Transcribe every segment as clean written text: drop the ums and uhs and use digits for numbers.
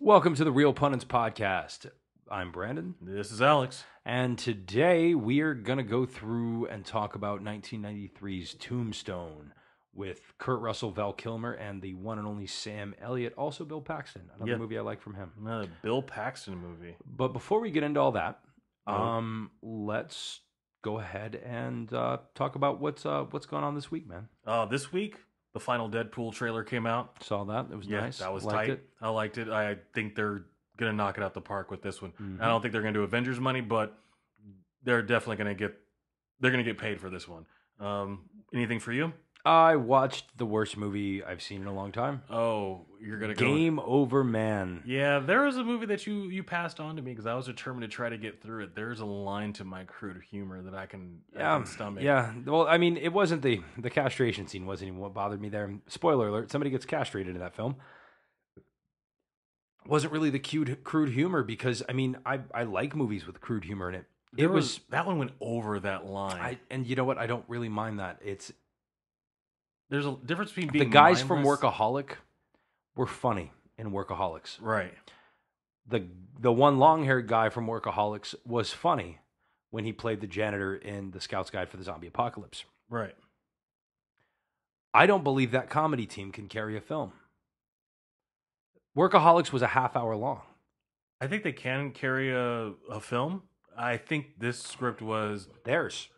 Welcome to the Real Pundits podcast. I'm Brandon. This is Alex. And today we are going to go through and talk about 1993's Tombstone with Kurt Russell, Val Kilmer, and the one and only Sam Elliott, also Bill Paxton, another movie I like from him. Another Bill Paxton movie. But before we get into all that, let's go ahead and talk about what's going on this week, man. This week, the final Deadpool trailer came out. Saw that. It was nice. That was Liked tight. it. I liked it. I think they're going to knock it out the park with this one. Mhm. I don't think they're going to do Avengers money, but they're definitely going to get paid for this one. Anything for you? I watched the worst movie I've seen in a long time. Oh, you're going to go. Game Over Man. Yeah, there was a movie that you passed on to me because I was determined to try to get through it. There's a line to my crude humor that I can stomach. Yeah. Well, I mean, it wasn't the castration scene wasn't even what bothered me there. Spoiler alert, somebody gets castrated in that film. Wasn't really the crude humor because, I mean, I like movies with crude humor in it. That one went over that line. And you know what? I don't really mind that. There's a difference between being the guys from mindless. Workaholic were funny in Workaholics. Right. The one long-haired guy from Workaholics was funny when he played the janitor in The Scout's Guide for the Zombie Apocalypse. Right. I don't believe that comedy team can carry a film. Workaholics was a half hour long. I think they can carry a film. I think this script was Theirs.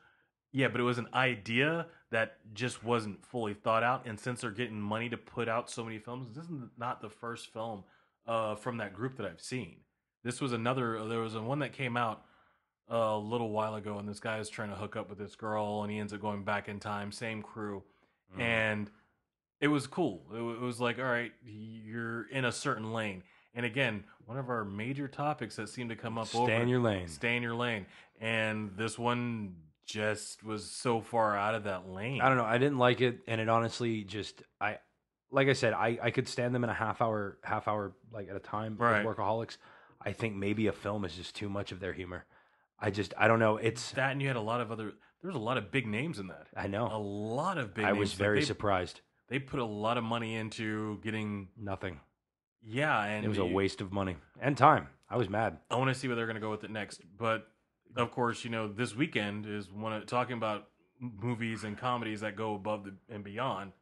Yeah, but it was an idea that just wasn't fully thought out. And since they're getting money to put out so many films, this is not the first film from that group that I've seen. This was there was one that came out a little while ago, and this guy is trying to hook up with this girl, and he ends up going back in time, same crew. And it was cool. It was like, all right, you're in a certain lane. And again, one of our major topics that seemed to come up Stay in your lane. Stay in your lane. And this one just was so far out of that lane. I don't know. I didn't like it, and it honestly just like I said, I could stand them in a half hour like at a time Right. with Workaholics. I think maybe a film is just too much of their humor. I don't know. It's that, and you had a lot of there's a lot of big names in that. I know. A lot of big I names. was very surprised. They put a lot of money into getting Nothing. Yeah, and It was a waste of money and time. I was mad. I want to see where they're going to go with it next. But of course, this weekend is talking about movies and comedies that go above and beyond.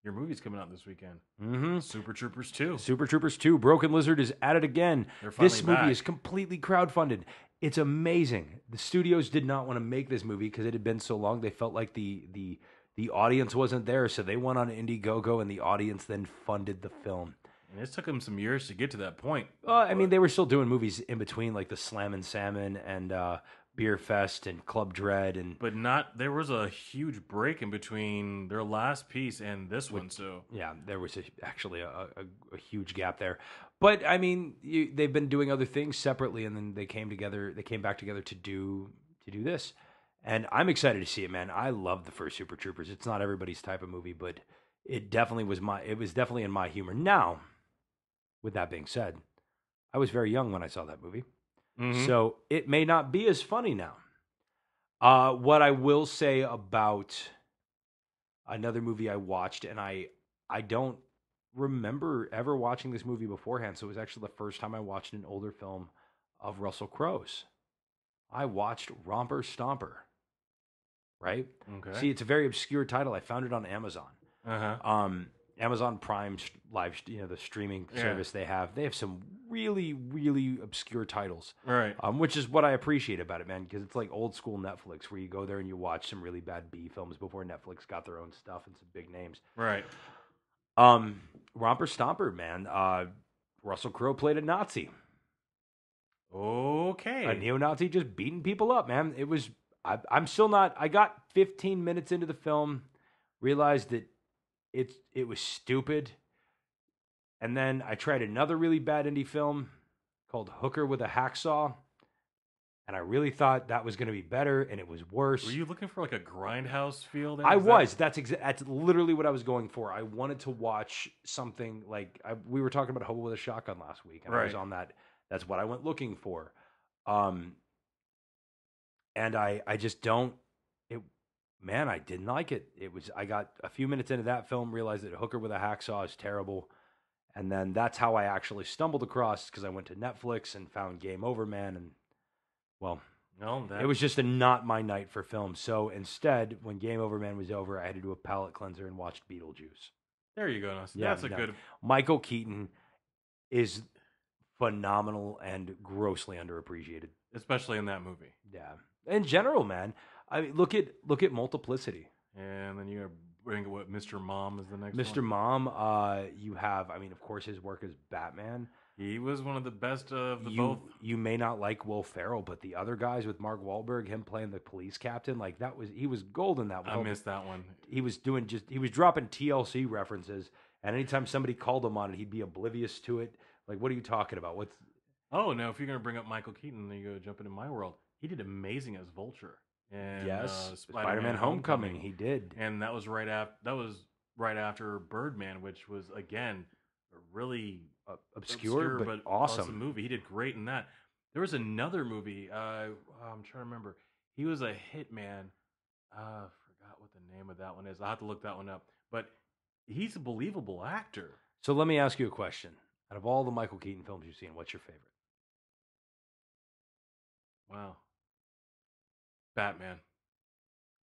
Your movie's coming out this weekend. Mm-hmm. Super Troopers 2. Super Troopers 2. Broken Lizard is at it again. They're finally This movie back. is completely crowdfunded. It's amazing. The studios did not want to make this movie because it had been so long. They felt like the audience wasn't there, so they went on Indiegogo, and the audience then funded the film. And it took them some years to get to that point. I mean, they were still doing movies in between, like the Slam and Salmon and Beer Fest and Club Dread, There was a huge break in between their last piece and this one. So yeah, there was actually a huge gap there. But I mean, they've been doing other things separately, and then they came back together to do this. And I'm excited to see it, man. I love the first Super Troopers. It's not everybody's type of movie, but it was definitely in my humor. Now, with that being said, I was very young when I saw that movie. Mhm. So it may not be as funny now. What I will say about another movie I watched, and I don't remember ever watching this movie beforehand, so it was actually the first time I watched an older film of Russell Crowe's. I watched Romper Stomper. Right? Okay. See, it's a very obscure title. I found it on Amazon. Uh-huh. Amazon Prime live, the streaming service they have some really, really obscure titles. Right. Which is what I appreciate about it, man, because it's like old school Netflix where you go there and you watch some really bad B films before Netflix got their own stuff and some big names. Right. Romper Stomper, man. Russell Crowe played a Nazi. Okay. A neo-Nazi just beating people up, man. It was, I'm still not, I got 15 minutes into the film, realized that it was stupid. And then I tried another really bad indie film called Hooker with a Hacksaw. And I really thought that was going to be better, and it was worse. Were you looking for like a grindhouse feel there? I was. That's literally what I was going for. I wanted to watch something like, we were talking about Hobo with a Shotgun last week, and I was Right. on that. That's what I went looking for. And I just don't, man, I didn't like it. I got a few minutes into that film, realized that Hooker with a Hacksaw is terrible. And then that's how I actually stumbled across because I went to Netflix and found Game Over Man, and well, No, it was just not my night for film. So instead, when Game Over Man was over, I had to do a palate cleanser and watched Beetlejuice. there you go. Now, see, Yeah, that's a no. good. Michael Keaton is phenomenal and grossly underappreciated. Especially in that movie. Yeah, in general, man. I mean, look at Multiplicity. And then you bring what Mr. Mom is the next Mr. one. Mom, you have, I mean, of course, his work as Batman. He was one of the best of the both. You may not like Will Ferrell, but the other guys with Mark Wahlberg, him playing the police captain, like he was gold in that. I missed that one. He was dropping TLC references, and anytime somebody called him on it, he'd be oblivious to it. Like, what are you talking about? What's Oh no! If you're gonna bring up Michael Keaton, then you go jump into my world. He did amazing as Vulture. And yes, Spider-Man Homecoming, he did. And that was right after Birdman, which was again a really obscure but awesome movie. He did great in that. There was another movie. I'm trying to remember. He was a hitman. Forgot what the name of that one is. I'll have to look that one up. But he's a believable actor. So let me ask you a question. Out of all the Michael Keaton films you've seen, what's your favorite? Wow. Batman.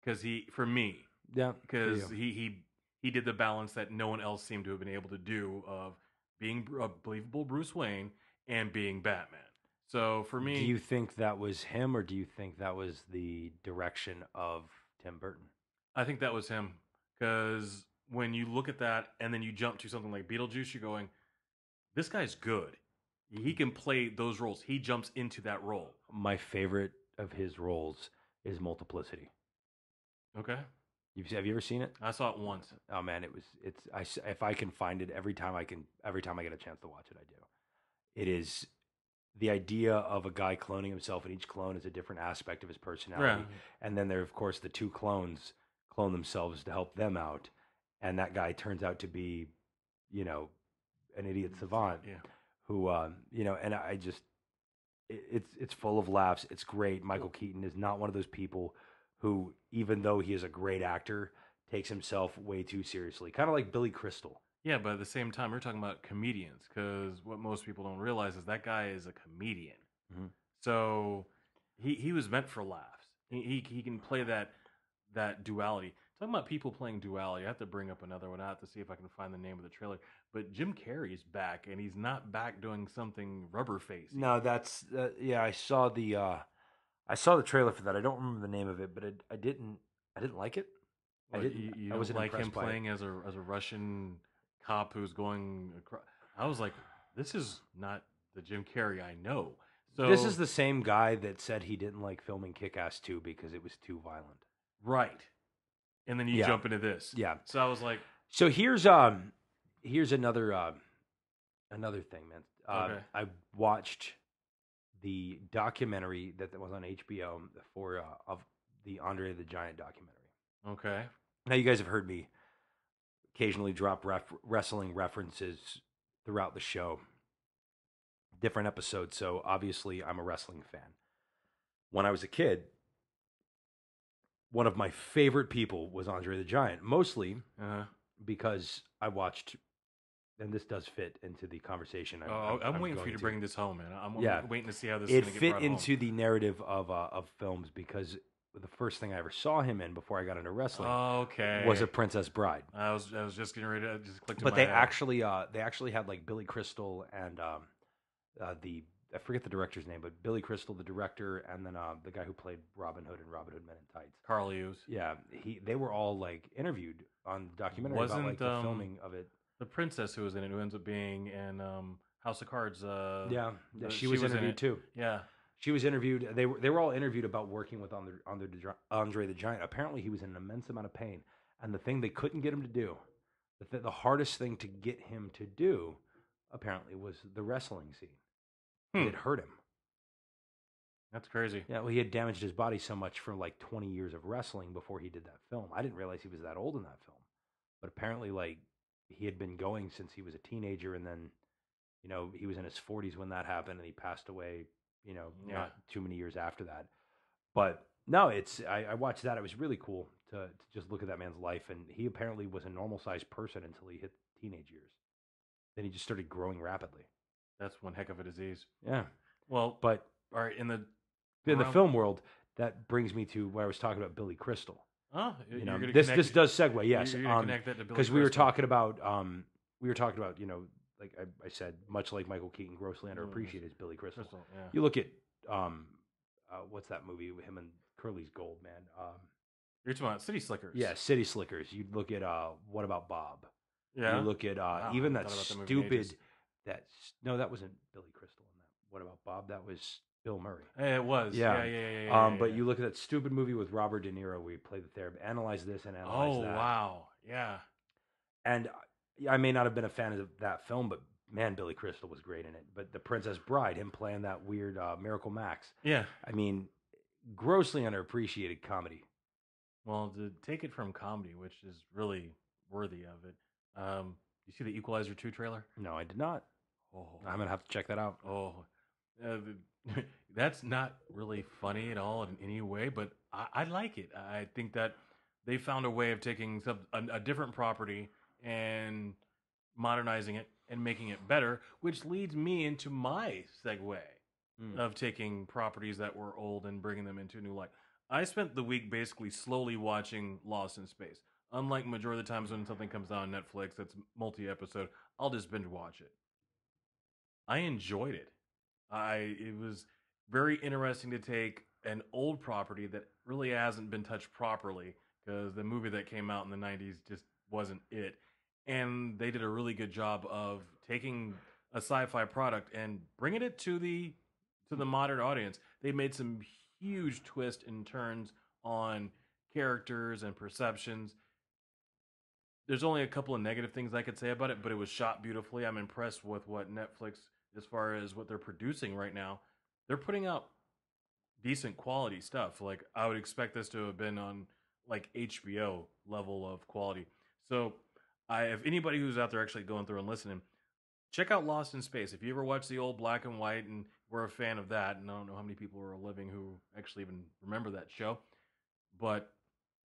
Because for me, yeah, because he did the balance that no one else seemed to have been able to do of being a believable Bruce Wayne and being Batman. So for me, do you think that was him, or do you think that was the direction of Tim Burton? I think that was him, because when you look at that and then you jump to something like Beetlejuice, you're going, this guy's good. He can play those roles. He jumps into that role. My favorite of his roles is Multiplicity. Okay. Have you ever seen it? I saw it once. Oh man, if I can find it every time I get a chance to watch it, I do. It is the idea of a guy cloning himself, and each clone is a different aspect of his personality. Yeah. And then there, of course, the two clones clone themselves to help them out, and that guy turns out to be, an idiot savant. Yeah. Who, and I just, it's full of laughs. It's great. Michael Keaton is not one of those people who, even though he is a great actor, takes himself way too seriously. Kind of like Billy Crystal. Yeah, but at the same time, we're talking about comedians, because what most people don't realize is that guy is a comedian. Mm-hmm. So he was meant for laughs. He can play that duality. Talking about people playing duality, I have to bring up another one. I have to see if I can find the name of the trailer. But Jim Carrey's back, and he's not back doing something rubber face. No, that's yeah. I saw the trailer for that. I don't remember the name of it, but I didn't like it. Well, I wasn't like him playing as a Russian cop who's going across. I was like, this is not the Jim Carrey I know. So this is the same guy that said he didn't like filming Kick-Ass 2 because it was too violent. Right. And then you jump into this. Yeah. So I was like, so here's another thing, man. Okay. I watched the documentary that was on HBO for of the Andre the Giant documentary. Okay. Now you guys have heard me occasionally drop wrestling references throughout the show, different episodes. So obviously I'm a wrestling fan. When I was a kid, one of my favorite people was Andre the Giant, mostly because I watched, and this does fit into the conversation. I'm waiting for you to bring this home, man. I'm waiting to see how this it is going to get fit into the narrative of films, because the first thing I ever saw him in before I got into wrestling was A Princess Bride. I was just getting ready to just click to but my they head. they actually had like Billy Crystal and I forget the director's name, but Billy Crystal, the director, and then the guy who played Robin Hood in Robin Hood Men in Tights, Carl Hughes. Yeah, they were all like interviewed on the documentary about like the filming of it. The princess who was in it, who ends up being in House of Cards. She was interviewed too. Yeah, she was interviewed. They were all interviewed about working with Andre the Giant. Apparently, he was in an immense amount of pain, and the thing they couldn't get him to do, the hardest thing to get him to do, apparently, was the wrestling scene. It hurt him. That's crazy. Yeah, well, he had damaged his body so much from like 20 years of wrestling before he did that film. I didn't realize he was that old in that film, but apparently, like, he had been going since he was a teenager, and then, he was in his 40s when that happened, and he passed away, not too many years after that. But no, I watched that. It was really cool to just look at that man's life, and he apparently was a normal sized person until he hit teenage years. Then he just started growing rapidly. That's one heck of a disease. Yeah. Well, But all right, in the film world, that brings me to where I was talking about Billy Crystal. you're gonna This connect, does segue, yes. You're gonna connect that to Billy Because Crystal. we were talking about like I said, much like Michael Keaton, grossly underappreciated is Billy Crystal. Yeah. You look at what's that movie with him and Curly's Gold, man? You're talking about City Slickers. Yeah, City Slickers. You look at What About Bob? Yeah. You look at even that stupid that wasn't Billy Crystal in that. What About Bob? That was Bill Murray. It was. Yeah. Yeah. But you look at that stupid movie with Robert De Niro where he played the therapist. Analyze this and analyze that. Oh, wow. Yeah. And I may not have been a fan of that film, but man, Billy Crystal was great in it. But The Princess Bride, him playing that weird Miracle Max. Yeah. I mean, grossly underappreciated comedy. Well, to take it from comedy, which is really worthy of it, you see the Equalizer 2 trailer? No, I did not. Oh. I'm going to have to check that out. Oh. That's not really funny at all in any way, but I like it. I think that they found a way of taking a different property and modernizing it and making it better, which leads me into my segue of taking properties that were old and bringing them into a new light. I spent the week basically slowly watching Lost in Space. Unlike majority of the times when something comes out on Netflix that's multi-episode, I'll just binge watch it. I enjoyed it. It was very interesting to take an old property that really hasn't been touched properly because the movie that came out in the 90s just wasn't it. And they did a really good job of taking a sci-fi product and bringing it to the modern audience. They made some huge twists and turns on characters and perceptions. There's only a couple of negative things I could say about it, but it was shot beautifully. I'm impressed with what Netflix, as far as what they're producing right now. They're putting out decent quality stuff. Like, I would expect this to have been on like HBO level of quality. So if anybody who's out there actually going through and listening, check out Lost in Space. If you ever watched the old black and white and were a fan of that, and I don't know how many people are living who actually even remember that show, but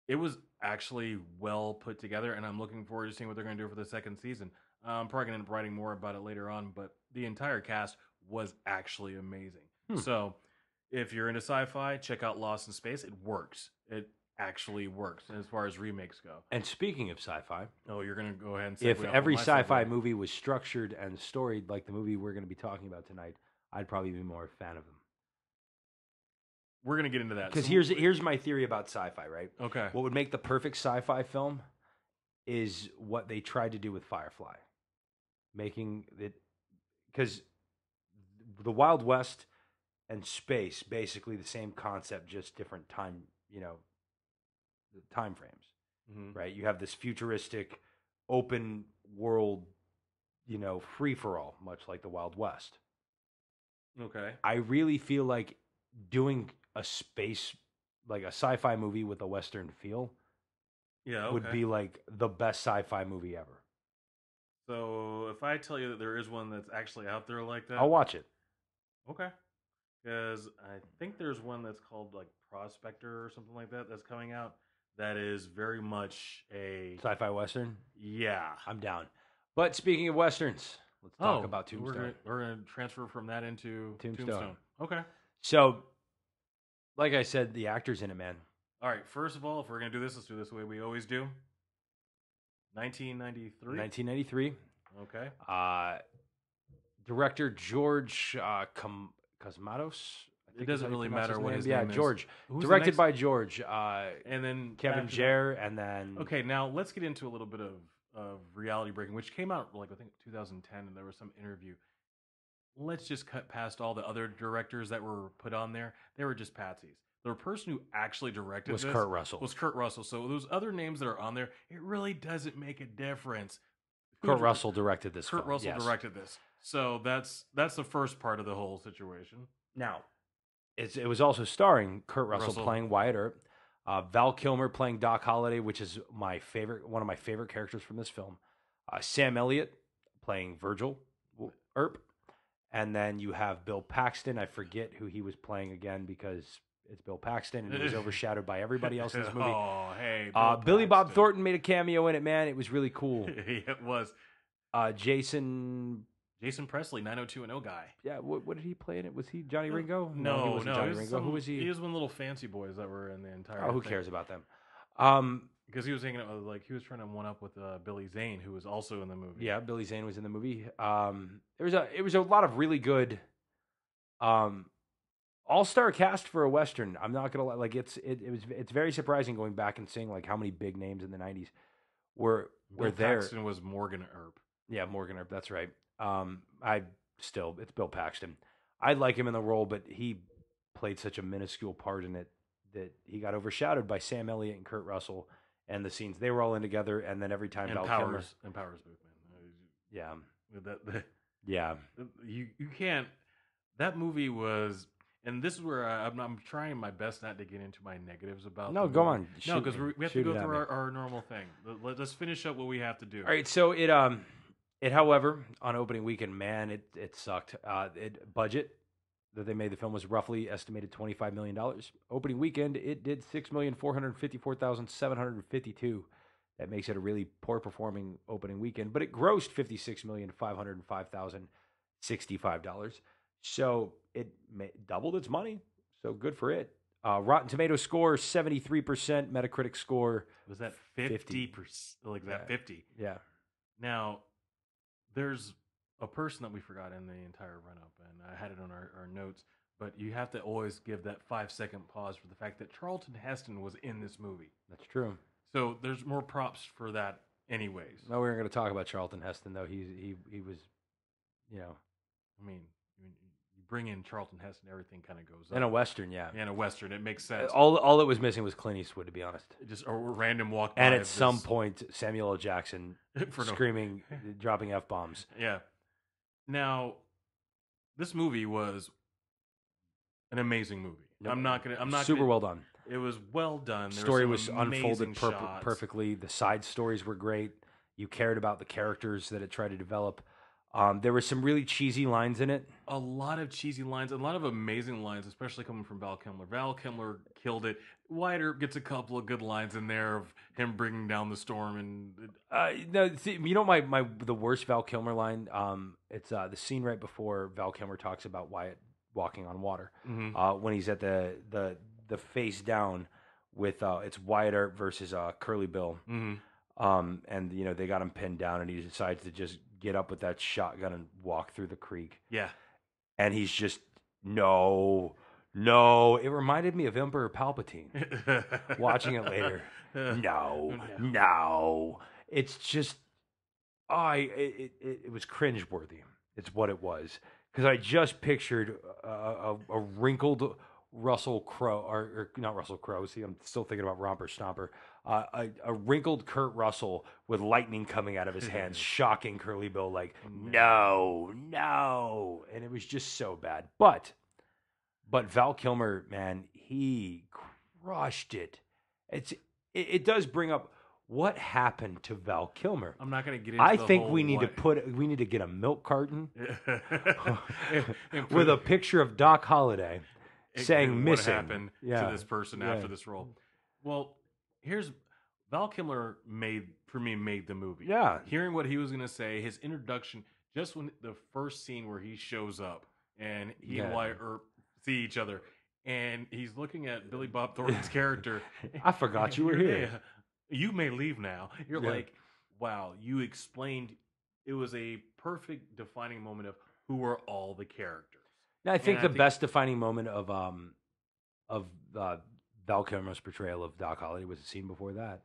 it was actually well put together, and I'm looking forward to seeing what they're going to do for the second season. I'm probably going to end up writing more about it later on, but the entire cast was actually amazing. So if you're into sci-fi, check out Lost in Space. It works. It actually works as far as remakes go. And speaking of sci-fi, you're going to go ahead and if every sci-fi movie was structured and storied like the movie we're going to be talking about tonight, I'd probably be more a fan of them. We're going to get into that. Because here's my theory about sci-fi, right? Okay. What would make the perfect sci-fi film is what they tried to do with Firefly. Making it... Because the Wild West and space, basically the same concept, just different time, time frames, right? You have this futuristic, open world, free-for-all, much like the Wild West. Okay. I really feel like doing a sci-fi movie with a Western feel would be like the best sci-fi movie ever. So if I tell you that there is one that's actually out there like that, I'll watch it. Okay. Because I think there's one that's called like Prospector or something like that that's coming out that is very much a sci-fi Western. Yeah. I'm down. But speaking of Westerns, let's talk about Tombstone. We're going to transfer from that into Tombstone. Okay. So, like I said, the actors in it, man. All right. First of all, if we're going to do this, let's do this the way we always do. 1993. 1993. Okay. Director George Cosmatos. It doesn't really matter what his name is. George. Directed by George. And then Kevin Jarre, and then... Okay, now let's get into a little bit of reality breaking, which came out, like, I think 2010, and there was some interview. Let's just cut past all the other directors that were put on there. They were just patsies. The person who actually directed was Kurt Russell. Was Kurt Russell. So those other names that are on there, it really doesn't make a difference. Kurt Russell directed this. Kurt Russell directed this. So that's the first part of the whole situation. Now, it was also starring Kurt Russell playing Wyatt Earp, Val Kilmer playing Doc Holliday, which is one of my favorite characters from this film. Sam Elliott playing Virgil Earp, and then you have Bill Paxton. I forget who he was playing again because it's Bill Paxton, and he was overshadowed by everybody else in this movie. Oh, hey, Billy Bob Thornton made a cameo in it, man. It was really cool. It was. Jason. Jason Presley, 90210 guy. Yeah, what did he play in it? Was he Johnny Ringo? No, he wasn't no, Johnny he was Ringo. Who was he? He was one of the little fancy boys that were in the entire. Oh, who thing. cares about them? Because he was hanging out with, he was trying to one up with Billy Zane, who was also in the movie. Yeah, Billy Zane was in the movie. It was a lot of really good, all-star cast for a western. I'm not gonna lie, like it's very surprising going back and seeing like how many big names in the '90s were Bill there. Paxton was Morgan Earp. Yeah, Morgan Earp. That's right. It's Bill Paxton. I like him in the role, but he played such a minuscule part in it that he got overshadowed by Sam Elliott and Kurt Russell and the scenes they were all in together. And then every time Val Kilmer, Powers movement. yeah, yeah. You can't. That movie was, and this is where I'm trying my best not to get into my negatives about. No, go on. No, because we have to go through our normal thing. Let's finish up what we have to do. All right, so it, however, on opening weekend, man, it sucked. Budget that they made the film was roughly estimated $25 million. Opening weekend, it did $6,454,752. That makes it a really poor performing opening weekend, but it grossed $56,505,065. So it doubled its money. So good for it. Rotten Tomatoes score 73%. Metacritic score was that 50%? Like that 50? Yeah. Now, there's a person that we forgot in the entire run-up, and I had it on our notes, but you have to always give that 5-second pause for the fact that Charlton Heston was in this movie. That's true. So there's more props for that anyways. No, we weren't going to talk about Charlton Heston, though. He was, you know. I mean, you bring in Charlton Heston, everything kind of goes up. In a Western, yeah. In a Western, it makes sense. All it was missing was Clint Eastwood, to be honest. Just a random walk by. And at some point, Samuel L. Jackson screaming, dropping F-bombs. Yeah. Now, this movie was an amazing movie. I'm not super well done. It was well done. The story was unfolded perfectly. The side stories were great. You cared about the characters that it tried to develop. There were some really cheesy lines in it. A lot of cheesy lines, a lot of amazing lines, especially coming from Val Kilmer. Val Kilmer killed it. Wyatt Earp gets a couple of good lines in there of him bringing down the storm. And you know the worst Val Kilmer line. It's the scene right before Val Kilmer talks about Wyatt walking on water. Mm-hmm. When he's at the face down with it's Wyatt Earp versus Curly Bill. Mm-hmm. And they got him pinned down, and he decides to just get up with that shotgun and walk through the creek. Yeah. And he's just, no. It reminded me of Emperor Palpatine. Watching it later. No. It's just, it was cringeworthy. It's what it was. Because I just pictured a wrinkled Russell Crowe, or not Russell Crowe. See, I'm still thinking about Romper Stomper. A wrinkled Kurt Russell with lightning coming out of his hands, shocking Curly Bill like, no. And it was just so bad. But Val Kilmer, man, he crushed it. It does bring up what happened to Val Kilmer. I'm not going to get into I think we need to get a milk carton with a picture of Doc Holliday saying missing. What happened to this person after this role? Well, here's Val Kilmer made the movie. Yeah. Hearing what he was going to say, his introduction, just when the first scene where he shows up and he and Wyatt Earp see each other, and he's looking at Billy Bob Thornton's character. I forgot you were here. You may leave now. You're like, wow, you explained. It was a perfect defining moment of who are all the characters. Now, I think the best defining moment of Val Kilmer's portrayal of Doc Holliday was the scene before that.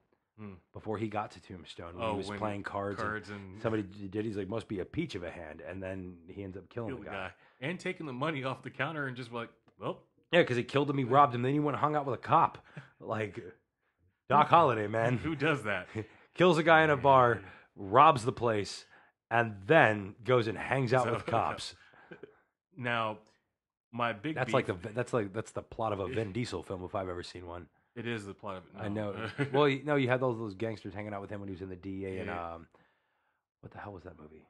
Before he got to Tombstone, when he was playing cards and somebody did. He's like, must be a peach of a hand, and then he ends up killing the guy and taking the money off the counter and just like, well, yeah, because he killed him, he robbed him, then he went and hung out with a cop. Like Doc Holliday, man, who does that? Kills a guy in a bar, robs the place, and then goes and hangs out with cops. Now, my big that's the plot of a Vin Diesel film if I've ever seen one. It is the plot of it. No. I know. Well, you had those gangsters hanging out with him when he was in the DEA, and what the hell was that movie?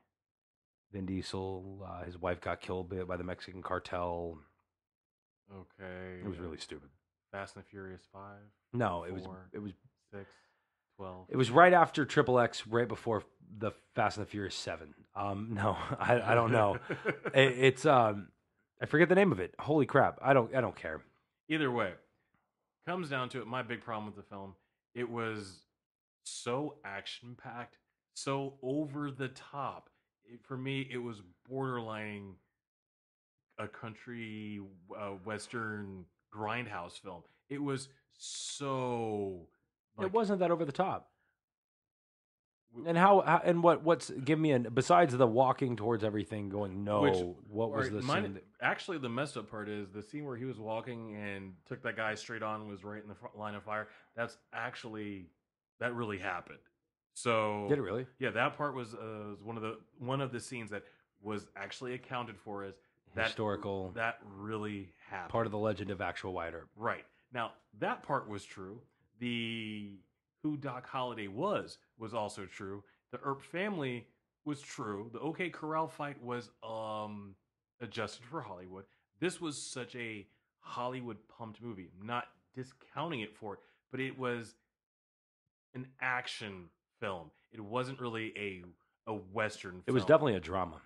Vin Diesel, his wife got killed by the Mexican cartel. Okay. It was really stupid. Fast and the Furious 5? No, 4, it was 6, 12. It was right after Triple X, right before the Fast and the Furious 7. No, I don't know. It's I forget the name of it. Holy crap! I don't care. Either way, comes down to it. My big problem with the film, it was so action packed, so over the top. For me, it was borderlining a country western grindhouse film. It was so It wasn't that over the top. And how and what's give me an besides the walking towards everything going no, Which, what was the scene actually, the messed up part is the scene where he was walking and took that guy straight on, was right in the front line of fire. That really happened. So did it really? Yeah, that part was one of the scenes that was actually accounted for as Historical that really happened. part of the legend of actual Wyatt Earp. Right. Now, that part was true. The who Doc Holliday was also true. The Earp family was true. The OK Corral fight was adjusted for Hollywood. This was such a Hollywood pumped movie. I'm not discounting it for it, but it was an action film. It wasn't really a Western film. It was definitely a drama.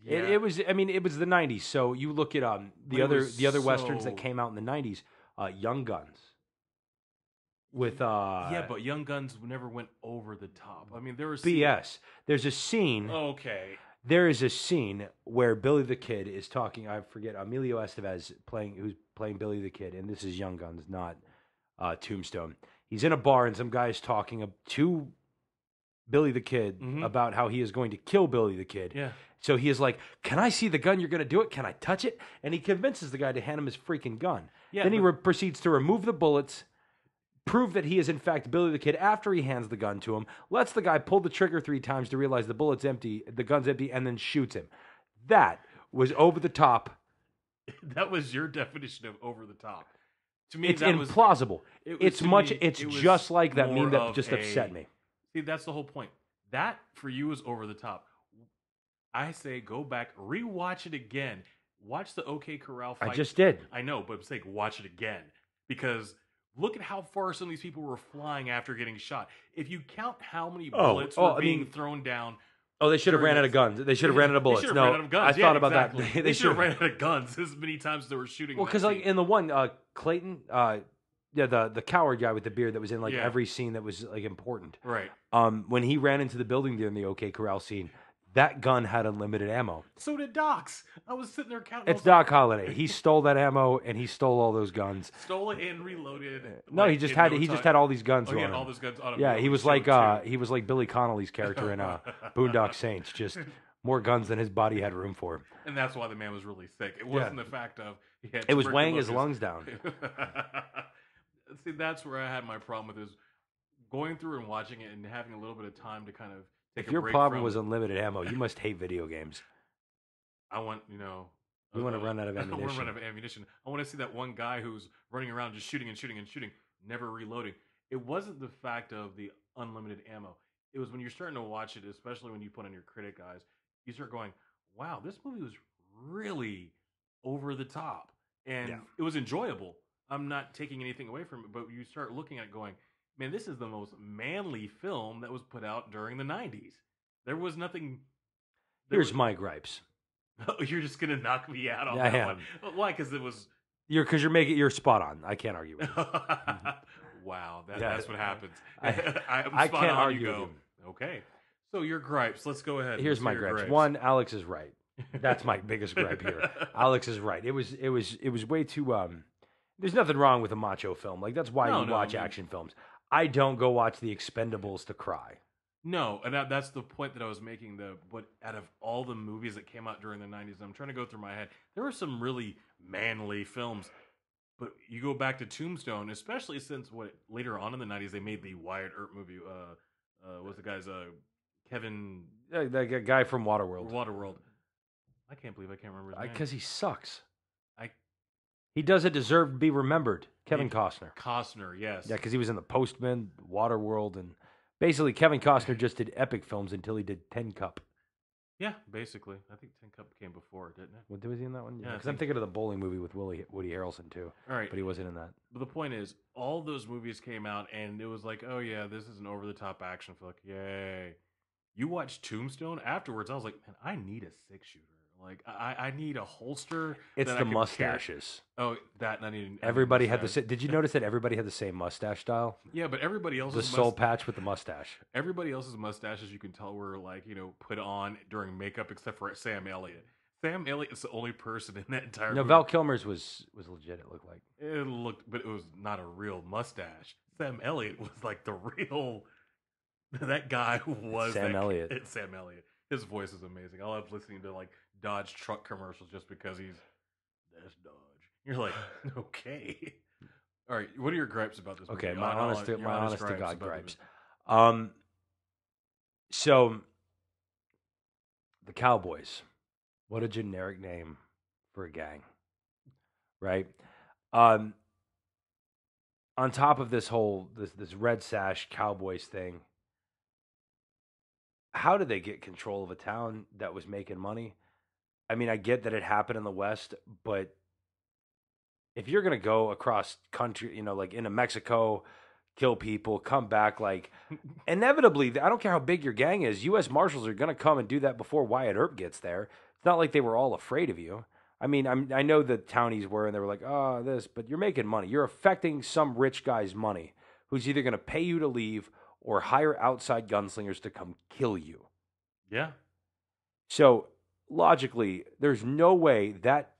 Yeah. It was. I mean, it was the '90s. So you look at the other westerns that so- came out in the '90s. Young Guns. With yeah, but Young Guns never went over the top. I mean, there was BS. There's a scene. Okay. There is a scene where Billy the Kid is talking. I forget Emilio Estevez who's playing Billy the Kid, and this is Young Guns, not Tombstone. He's in a bar, and some guy's talking to Billy the Kid about how he is going to kill Billy the Kid. Yeah. So he is like, "Can I see the gun? You're going to do it? Can I touch it?" And he convinces the guy to hand him his freaking gun. Yeah, then he proceeds to remove the bullets, prove that he is in fact Billy the Kid after he hands the gun to him, lets the guy pull the trigger 3 times to realize the gun's empty, and then shoots him. That was over the top. That was your definition of over the top. To me, It's that implausible. It's was just like that more meme that of just upset me. See, that's the whole point. That for you was over the top. I say go back, rewatch it again. Watch the OK Corral fight. I just did. I know, but I'm saying watch it again because look at how far some of these people were flying after getting shot. If you count how many bullets were being thrown down. Oh, they should have ran out of guns. They should have ran out of bullets. Ran out of guns. I thought about that. They should have ran out of guns as many times as they were shooting. Well, because like in the one, Clayton, the coward guy with the beard that was in every scene that was like important. Right. When he ran into the building during the OK Corral scene, that gun had unlimited ammo. So did Doc's. I was sitting there counting. It's Doc Holliday. He stole that ammo and he stole all those guns. Stole it and reloaded. No, he just had all these guns. Oh, he had all those guns on him. Yeah, he was like Billy Connolly's character in Boondock Saints, just more guns than his body had room for. And that's why the man was really sick. It wasn't the fact of he had. It was weighing his lungs down. See, that's where I had my problem with is going through and watching it and having a little bit of time to kind of. If your problem was unlimited ammo, you must hate video games. I want, you want to run out of ammunition. I want to run out of ammunition. I want to see that one guy who's running around just shooting and shooting and shooting, never reloading. It wasn't the fact of the unlimited ammo. It was when you're starting to watch it, especially when you put on your critic eyes, you start going, wow, this movie was really over the top. And it was enjoyable. I'm not taking anything away from it, but you start looking at it going, man, this is the most manly film that was put out during the 90s. There was nothing. Here's my gripes. Oh, you're just gonna knock me out on I that am. one. Why? Because it was. You're spot on. I can't argue with you. Wow, that's what happens. I can't argue with you. Okay, so your gripes. Let's go ahead. Here's my gripes. One, Alex is right. That's my biggest gripe here. Alex is right. It was way too. There's nothing wrong with a macho film. Like that's why you watch action films. I don't go watch The Expendables to cry. No, and that's the point that I was making. But out of all the movies that came out during the 90s, I'm trying to go through my head. There were some really manly films. But you go back to Tombstone, especially since later on in the 90s, they made the Wyatt Earp movie. What's the guy's Kevin? That guy from Waterworld. Waterworld. I can't believe I can't remember his name. Because he sucks. He doesn't deserve to be remembered. Kevin Costner. Costner, yes. Yeah, because he was in The Postman, Waterworld, and basically Kevin Costner just did epic films until he did 10 Cup. Yeah, basically. I think 10 Cup came before, didn't it? Was he in that one? Yeah, because I'm thinking of the bowling movie with Woody Harrelson, too. All right. But he wasn't in that. But the point is, all those movies came out, and it was like, oh, yeah, this is an over-the-top action flick. Yay. You watch Tombstone afterwards. I was like, man, I need a 6-shooter. Like, I need a holster It's that the I can carry. mustaches. Oh, that and I need. Everybody had the mustache. same. Did you notice that everybody had the same mustache style? Yeah, but everybody The else's soul patch with the mustache. everybody else's mustaches you can tell were like put on during makeup, except for Sam Elliott. Sam Elliott is the only person in that entire No, movie. Val Kilmer's was legit. It looked like It looked, but it was not a real mustache. Sam Elliott was like the real. That guy was Sam Elliott. It's Sam Elliott. His voice is amazing. I love listening to like Dodge truck commercials just because that's Dodge. You're like, okay. All right, what are your gripes about this movie? okay. My honest to God about gripes. the So the Cowboys. What a generic name for a gang, right? On top of this whole this red sash Cowboys thing, how did they get control of a town that was making money? I mean, I get that it happened in the West, but if you're gonna go across country, like into Mexico, kill people, come back, like inevitably, I don't care how big your gang is, U.S. Marshals are gonna come and do that before Wyatt Earp gets there. It's not like they were all afraid of you. I mean, I know the townies were, and they were like, oh, this, but you're making money. You're affecting some rich guy's money who's either gonna pay you to leave or hire outside gunslingers to come kill you. Yeah. So logically, there's no way that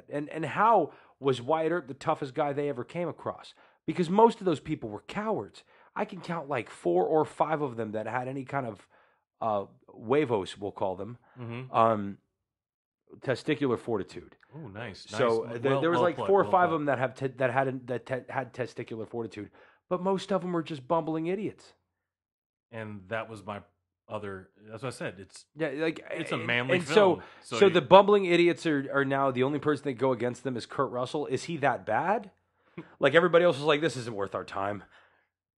and how was Wyatt Earp the toughest guy they ever came across? Because most of those people were cowards. I can count like 4 or 5 of them that had any kind of huevos, we'll call them, testicular fortitude. Oh, nice. So there was like 4 or 5 of them that had testicular fortitude, but most of them were just bumbling idiots. And that was my other. As I said, it's a and manly so film. So the bumbling idiots are now the only person that go against them is Kurt Russell. Is he that bad? Like everybody else was like, this isn't worth our time.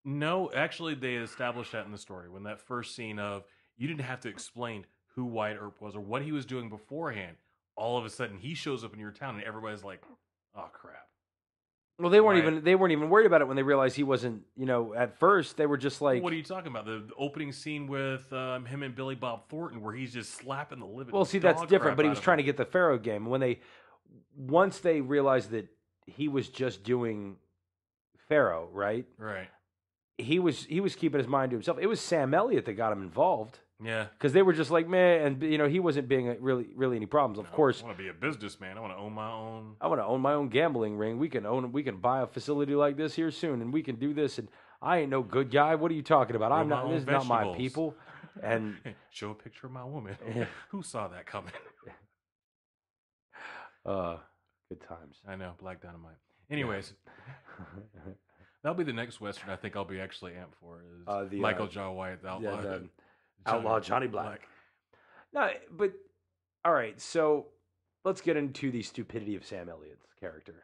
No, actually, they established that in the story when that first scene of you didn't have to explain who Wyatt Earp was or what he was doing beforehand. All of a sudden, he shows up in your town, and everybody's like, "Oh crap!" Well, they weren't even worried about it when they realized he wasn't. At first they were just like, "What are you talking about?" The opening scene with him and Billy Bob Thornton, where he's just slapping the living. Well, see, that's different. But he was trying to get the Pharaoh game. Once they realized that he was just doing Pharaoh, right? Right. He was keeping his mind to himself. It was Sam Elliott that got him involved. Yeah, because they were just like, man, and he wasn't being really any problems. Of course, I want to be a businessman. I want to own my own. I want to own my own gambling ring. We can buy a facility like this here soon, and we can do this. And I ain't no good guy. What are you talking about? I'm not. This is not my people. And show a picture of my woman. Who saw that coming? Good times. I know, Black Dynamite. Anyways. That'll be the next Western I think I'll be actually amped for is Michael John Wyatt, the Outlaw. Yeah, Outlaw Johnny Black. No, but all right. So let's get into the stupidity of Sam Elliott's character.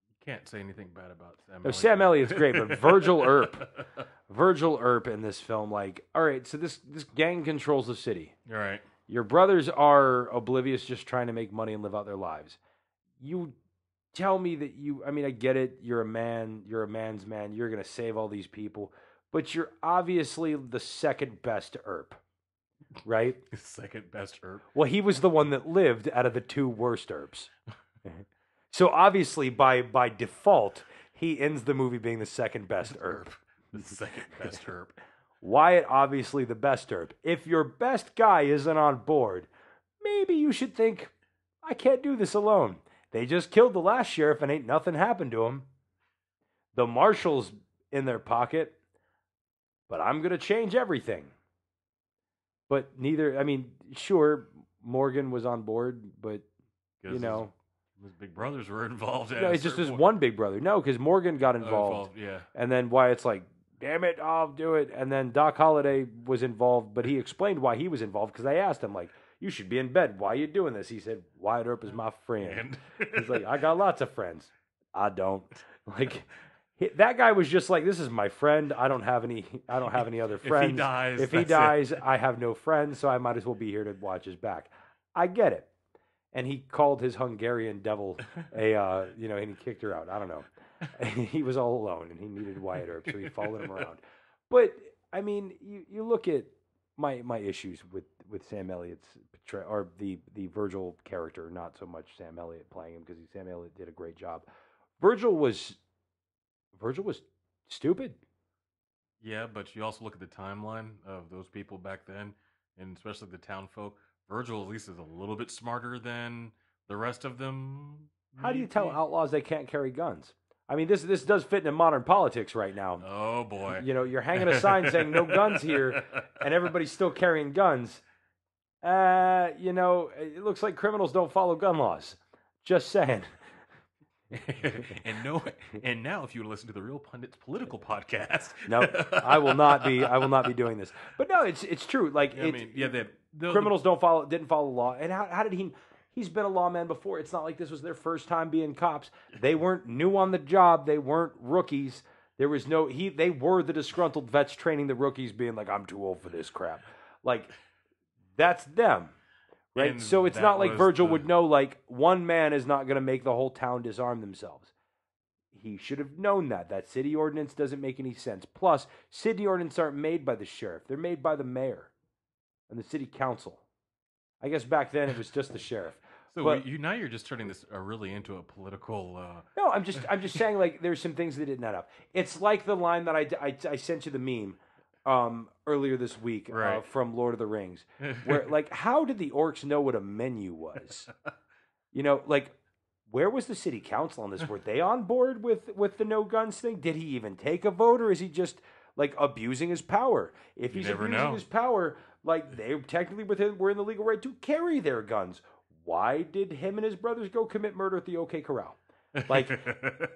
You can't say anything bad about Sam No, Elliott. Sam Elliott's great, but Virgil Earp in this film, like, all right, so this gang controls the city. All right. Your brothers are oblivious, just trying to make money and live out their lives. You tell me that I get it, you're a man's man, you're going to save all these people, but you're obviously the second best Earp, right? Second best Earp? Well, he was the one that lived out of the 2 worst Earps. So obviously, by default, he ends the movie being the second best Earp. The second best Earp. Wyatt, obviously the best Earp. If your best guy isn't on board, maybe you should think, I can't do this alone. They just killed the last sheriff and ain't nothing happened to him. The marshal's in their pocket, but I'm going to change everything. But sure, Morgan was on board, but, his big brothers were involved. No, it's just there's one big brother. No, because Morgan got involved. Yeah. And then Wyatt's like, damn it, I'll do it. And then Doc Holliday was involved, but he explained why he was involved because I asked him, like, you should be in bed. Why are you doing this? He said, Wyatt Earp is my friend. He's like, I got lots of friends. I don't. Like, that guy was just like, this is my friend. I don't have any other friends. If he dies, I have no friends, so I might as well be here to watch his back. I get it. And he called his Hungarian devil and he kicked her out. I don't know. He was all alone and he needed Wyatt Earp, so he followed him around. But I mean, you look at my issues with Sam Elliott's portrayal, or the Virgil character, not so much Sam Elliott playing him, because Sam Elliott did a great job. Virgil was stupid. Yeah, but you also look at the timeline of those people back then, and especially the town folk. Virgil at least is a little bit smarter than the rest of them. How do you tell Maybe. outlaws they can't carry guns? I mean, this does fit into modern politics right now. Oh boy! You know, you're hanging a sign saying "No guns here," and everybody's still carrying guns. You know, it looks like criminals don't follow gun laws. Just saying. and now if you listen to the Real Pundits political podcast, No, I will not be. I will not be doing this. But no, it's true. Like, I mean, yeah, criminals didn't follow the law. And how did he? He's been a lawman before. It's not like this was their first time being cops. They weren't new on the job. They weren't rookies. There was no They were the disgruntled vets training the rookies, being like, "I'm too old for this crap." Like, that's them. Right, and so it's that not like was Virgil would know, like, one man is not going to make the whole town disarm themselves. He should have known that. That city ordinance doesn't make any sense. Plus, city ordinances aren't made by the sheriff. They're made by the mayor and the city council. I guess back then it was just the sheriff. So But- now you're just turning this really into a political. No, I'm just saying, like, there's some things that didn't add up. It's like the line that I sent you the meme earlier this week Right. from Lord of the Rings, where, like, how did the orcs know what a menu was? You know, like, where was the city council on this? Were they on board with the no guns thing? Did he even take a vote, or is he just, like, abusing his power? If he's never abusing know. his power, like, they technically were in the legal right to carry their guns. Why did him and his brothers go commit murder at the OK Corral? Like,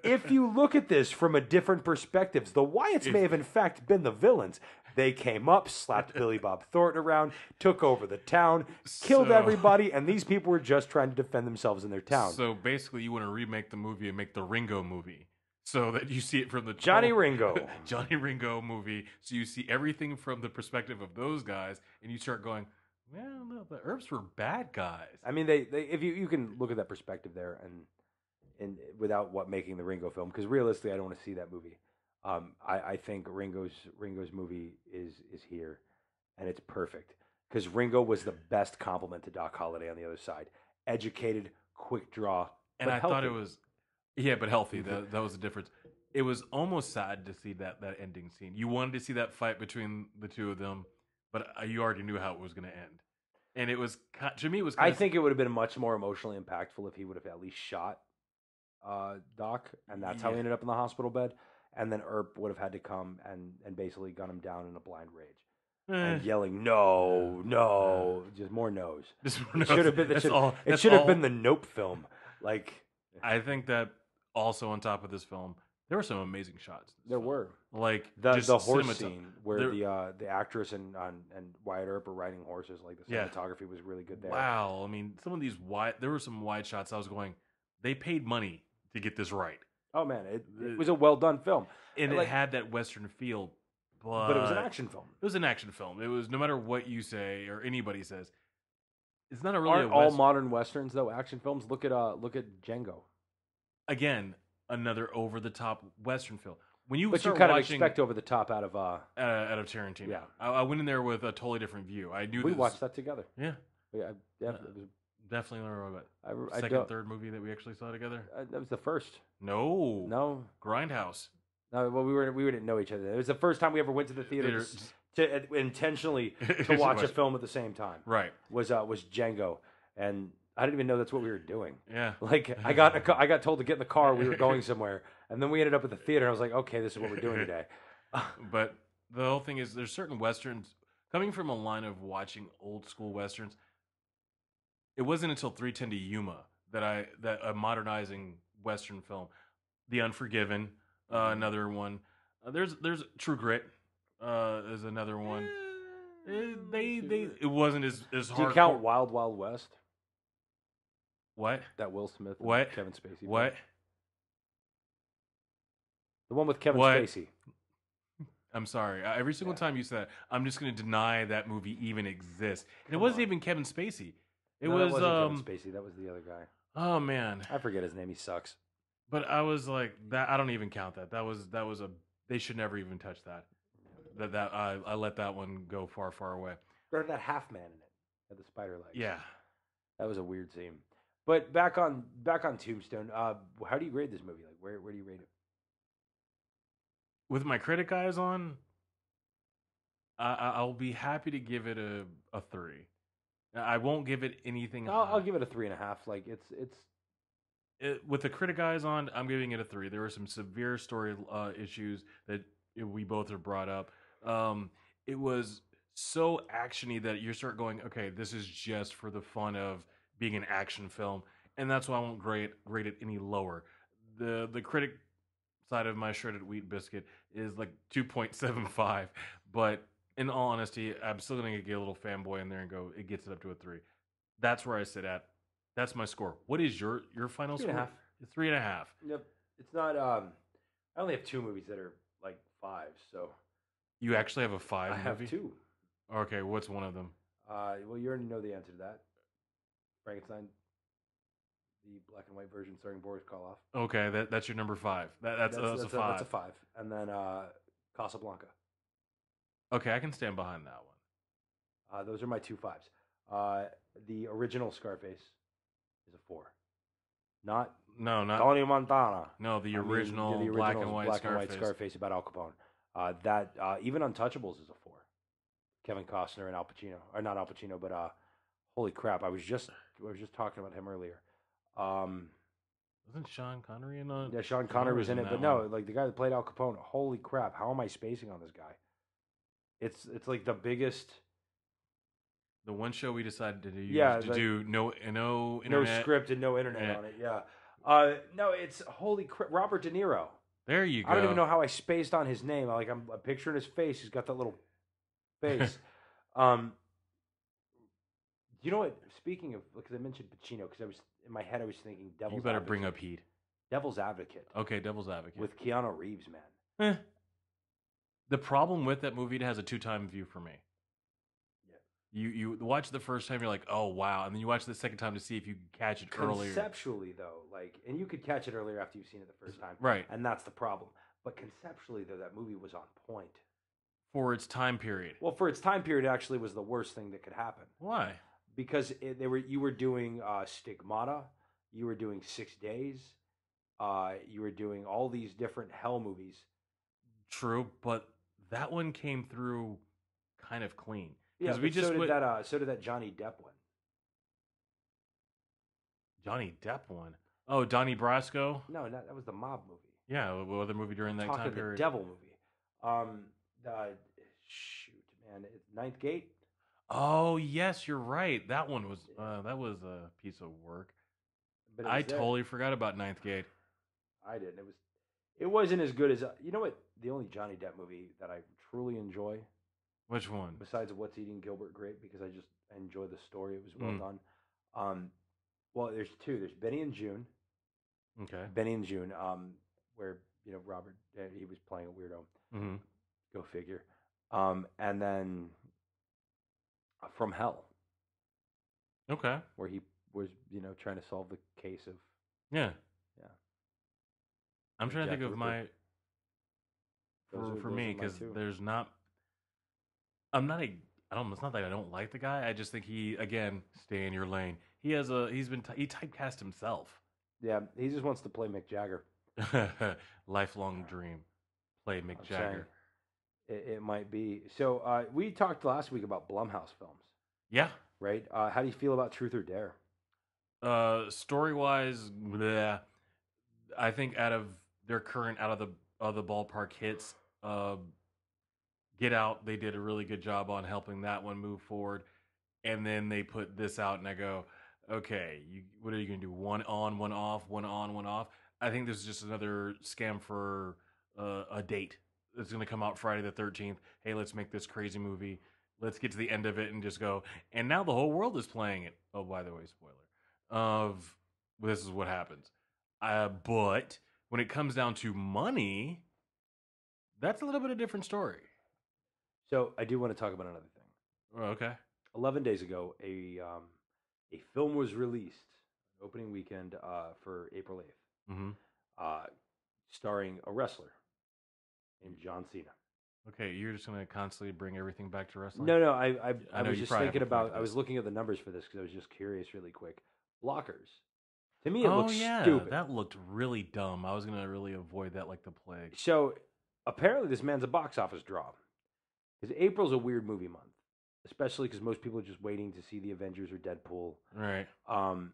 if you look at this from a different perspective, the Wyatts may have in fact been the villains. They came up, slapped Billy Bob Thornton around, took over the town, killed So- everybody, and these people were just trying to defend themselves in their town. So basically, you want to remake the movie and make the Ringo movie, so that you see it from the Johnny Ringo. Johnny Ringo movie. So you see everything from the perspective of those guys, and you start going, "Well, no, the Earps were bad guys." I mean, they if you can look at that perspective there, and without making the Ringo film, because realistically, I don't want to see that movie. I think Ringo's movie is here, and it's perfect, because Ringo was the best compliment to Doc Holliday on the other side. Educated, quick draw, And but I thought it healthy. was, yeah, but healthy. That was the difference. It was almost sad to see that ending scene. You wanted to see that fight between the two of them, but you already knew how it was going to end. And it was, to me, it was. I think it would have been much more emotionally impactful if he would have at least shot Doc, and that's how he Yeah. ended up in the hospital bed. And then Earp would have had to come and basically gun him down in a blind rage and yelling, "No, no!" Just more no's. It should have been. It should have been the Nope film. Like, I think that also on top of this film, there were some amazing shots. in this there film. were like the just horse cinemat- scene where there- the actress and Wyatt Earp are riding horses. Like, the Yeah. cinematography was really good there. Wow, I mean, some of these wide. There were some wide shots. I was going, they paid money to get this right, Oh man, it was a well done film. and Like- it had that Western feel. But it was an action film. It was an action film. It was, no matter what you say or anybody says, it's not a really Aren't a all Western. modern westerns though action films? Look at Django. Again, another over the top Western film. When you But you start kind of watching expect over the top out of out of Tarantino, Yeah. I went in there with a totally different view. I knew we this- watched that together. Yeah, Yeah, definitely what, I second, don't- third movie that we actually saw together. that was the first. No, No, Grindhouse. no. Well, we didn't know each other. It was the first time we ever went to the theater to intentionally to watch a film at the same time. Right. Was Django, and I didn't even know that's what we were doing. Yeah. Like, I got told to get in the car. We were going somewhere, and then we ended up at the theater. I was like, okay, this is what we're doing today. But the whole thing is, there's certain westerns coming from a line of watching old school westerns. It wasn't until 3:10 to Yuma that a modernizing western film, The Unforgiven, another one. There's True Grit, is another one. It wasn't as Do hardcore. you count Wild Wild West? What? That Will Smith and What? Kevin Spacey. film? What? The one with Kevin What? Spacey. I'm sorry. Every single time you say that, I'm just going to deny that movie even exists. And it Come wasn't on. even Kevin Spacey. It No, was that wasn't Kevin Spacey. That was the other guy. oh man. I forget his name. He sucks. But I was like that. I don't even count that. That was a. They should never even touch that. I let that one go far, far away. There had that half man in it, had the spider legs. Yeah. That was a weird scene. But back on Tombstone. How do you grade this movie? Like, where do you rate it? With my critic eyes on, I'll be happy to give it a 3. I won't give it anything I'll high. give it a 3.5. Like it's With the critic eyes on, I'm giving it a 3. There were some severe story issues that we both have brought up. It was so actiony that you start going, okay, this is just for the fun of being an action film, and that's why I won't grade it any lower. The critic side of my shredded wheat biscuit is like 2.75, but in all honesty, I'm still gonna get a little fanboy in there and go, it gets it up to a 3. That's where I sit at. That's my score. What is your final 3.5. score? 3.5. Yep. It's not. I only have 2 movies that are like 5s. So You actually have a 5 I have movie? 2. Okay, what's one of them? Well, you already know the answer to that. Frankenstein, the black and white version starring Boris Karloff. Okay, that's your number 5. That's a 5. That's a 5. And then Casablanca. Okay, I can stand behind that one. Those are my 2 5s. The original Scarface is a 4. Not No, not Tony Montana. no, the I mean, original the black original and white black Scarface. and white Scarface about Al Capone. That even Untouchables is a 4. Kevin Costner and Al Pacino, or not Al Pacino, but holy crap! I was just talking about him earlier. Wasn't Sean Connery in it? Yeah, Sean Connery was in it, but that no, one. like the guy that played Al Capone. Holy crap! How am I spacing on this guy? It's like the biggest. The one show we decided to use to like, do no internet. No script and no internet Yeah. on it. Yeah. No, it's holy crap. Robert De Niro. There you go. I don't even know how I spaced on his name. I'm picturing his face. He's got that little face. You know what? Speaking of, because I mentioned Pacino, because I was in my head, I was thinking Devil's. You better Advocate. bring up Heat. Devil's Advocate. Okay, Devil's Advocate. With Keanu Reeves, man. The problem with that movie, it has a 2-time view for me. Yeah. You watch the first time, you're like, oh wow, and then you watch the second time to see if you catch it earlier. Conceptually, though, and you could catch it earlier after you've seen it the first time, right? And that's the problem. But conceptually, though, that movie was on point for its time period. Well, for its time period, it actually was the worst thing that could happen. Why? Because you were doing Stigmata, you were doing 6 Days, you were doing all these different hell movies. True, but that one came through kind of clean. Yeah, we just so did that Johnny Depp one. Johnny Depp one? Oh, Donnie Brasco? No, that was the mob movie. Yeah, what other movie during that time period? The Devil movie. Shoot, man, Ninth Gate. Oh yes, you're right. That one was that was a piece of work. But I totally forgot about Ninth Gate. I didn't. It wasn't as good as you know what? The only Johnny Depp movie that I truly enjoy. Which one? Besides What's Eating Gilbert Grape, because I enjoy the story. It was well done. Well, there's 2. There's Benny and June. Okay. Benny and June. Where Robert he was playing a weirdo. Mm-hmm. Go figure. And then From Hell. Okay. Where he was trying to solve the case of. Yeah. Yeah. I'm trying to think of Ripper. my. For me, because there's not. I'm not a. I don't. It's not that I don't like the guy. I just think he stay in your lane. He typecast himself. Yeah, he just wants to play Mick Jagger. Lifelong dream, play Mick Jagger. It might be. So we talked last week about Blumhouse films. Yeah. Right. How do you feel about Truth or Dare? Story wise, I think out of the ballpark hits, Get Out, they did a really good job on helping that one move forward. And then they put this out, and I go, okay, what are you going to do? One on, one off, one on, one off? I think this is just another scam for a date. It's going to come out Friday the 13th. Hey, let's make this crazy movie. Let's get to the end of it and just go. And now the whole world is playing it. Oh, by the way, spoiler. This is what happens. But when it comes down to money, that's a little bit of a different story. So I do want to talk about another thing. Oh, okay. 11 days ago, a film was released, opening weekend for April 8th, starring a wrestler named John Cena. Okay, you're just gonna constantly bring everything back to wrestling. No, I know was you just probably have thinking a point about. to I was this. looking at the numbers for this because I was just curious, really quick. Blockers. To me, it Oh looks yeah, stupid. that looked really dumb. I was gonna really avoid that like the plague. So apparently, this man's a box office draw. Because April's a weird movie month, especially because most people are just waiting to see the Avengers or Deadpool. Right. Um,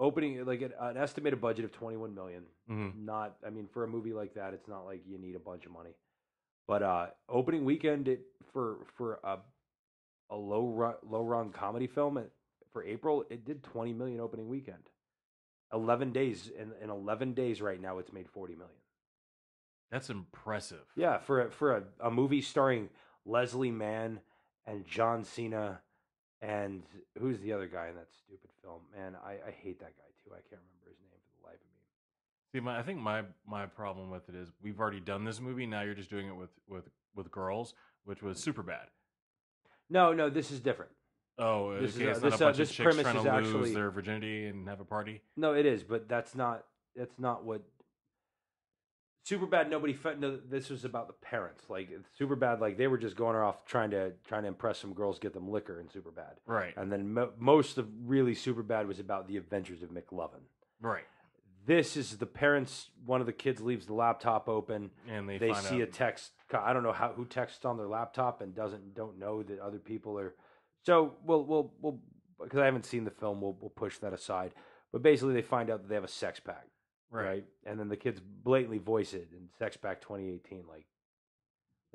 opening like an estimated budget of 21 million. Hmm. Not, I mean, for a movie like that, it's not like you need a bunch of money. But opening weekend for a low run comedy film for April, it did 20 million opening weekend. 11 days in 11 days right now, it's made 40 million. That's impressive. Yeah, for a movie starring Leslie Mann and John Cena and who's the other guy in that stupid film? Man, I hate that guy too. I can't remember his name for the life of me. See, I think my problem with it is we've already done this movie. Now you're just doing it with girls, which was super bad. No, this is different. Oh, This is okay. It's not a bunch of this chicks premise trying is to lose actually their virginity and have a party. no, it is, but that's not what Superbad. No, this was about the parents. Like Superbad, like they were just going off trying to impress some girls, get them liquor in Superbad, Right. and then most of really Superbad was about the adventures of McLovin. Right. This is the parents. One of the kids leaves the laptop open, And they find see out. a text. I don't know who texts on their laptop and don't know that other people are. So we'll because I haven't seen the film, we'll push that aside. But basically, they find out that they have a sex pact, right? And then the kids blatantly voice it in Sex Pact 2018, like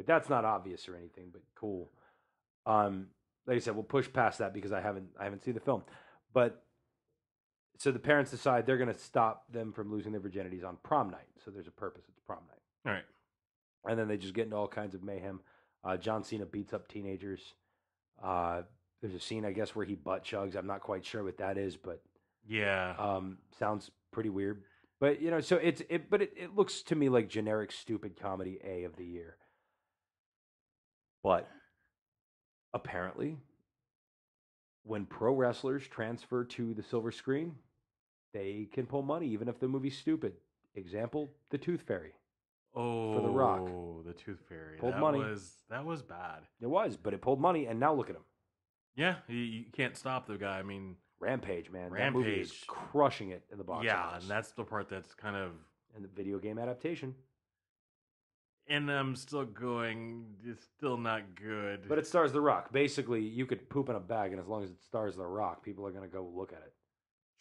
that's not obvious or anything, but cool. Like I said, we'll push past that because I haven't seen the film, but so the parents decide they're going to stop them from losing their virginities on prom night. So there's a purpose. It's prom night. All right. And then they just get into all kinds of mayhem. John Cena beats up teenagers. There's a scene, I guess, where he butt chugs. I'm not quite sure what that is, but Yeah. sounds pretty weird. But so it looks to me like generic stupid comedy A of the year. But apparently, when pro wrestlers transfer to the silver screen, they can pull money even if the movie's stupid. Example: The Tooth Fairy. Oh, The Rock. the Tooth Fairy. Pulled that money. that was bad. It was, but it pulled money, and now look at him. Yeah, you can't stop the guy. I mean, Rampage, man. That movie is Rampage. crushing it in the box yeah, office. and that's the part that's kind of. And the video game adaptation. And I'm still going. It's still not good. But it stars The Rock. Basically, you could poop in a bag, and as long as it stars The Rock, people are going to go look at it.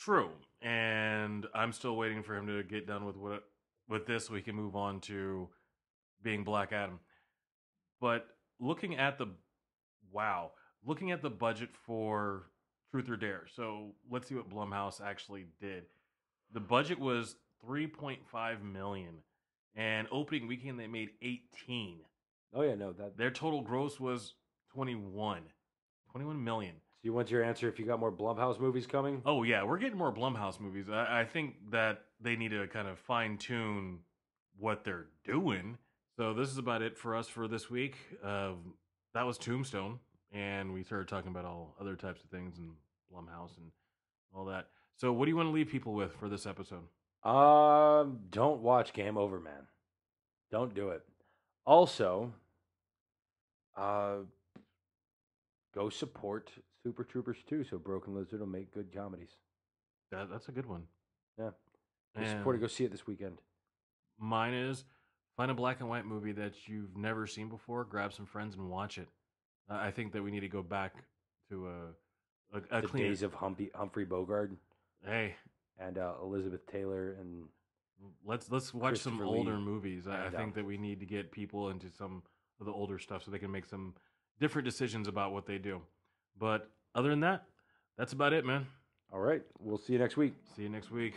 True, and I'm still waiting for him to get done with this. So we can move on to being Black Adam. But looking at the budget for Truth or Dare. So let's see what Blumhouse actually did. The budget was 3.5 million, and opening weekend they made 18. Oh yeah, no, that. Their total gross was 21 million. So you want your answer if you got more Blumhouse movies coming? Oh yeah, we're getting more Blumhouse movies. I think that they need to kind of fine tune what they're doing. So this is about it for us for this week. That was Tombstone, and we started talking about all other types of things and Blumhouse and all that. So what do you want to leave people with for this episode? Don't watch Game Over, man. Don't do it. Also, go support Super Troopers 2 so Broken Lizard will make good comedies. That's a good one. Yeah. Go support it. Go see it this weekend. Mine is find a black and white movie that you've never seen before, grab some friends and watch it. I think that we need to go back to a the clean days of Humphrey Bogart. Hey, and Elizabeth Taylor and let's watch some older Lee. movies. I think that we need to get people into some of the older stuff so they can make some different decisions about what they do. But other than that, that's about it, man. All right. We'll see you next week. See you next week.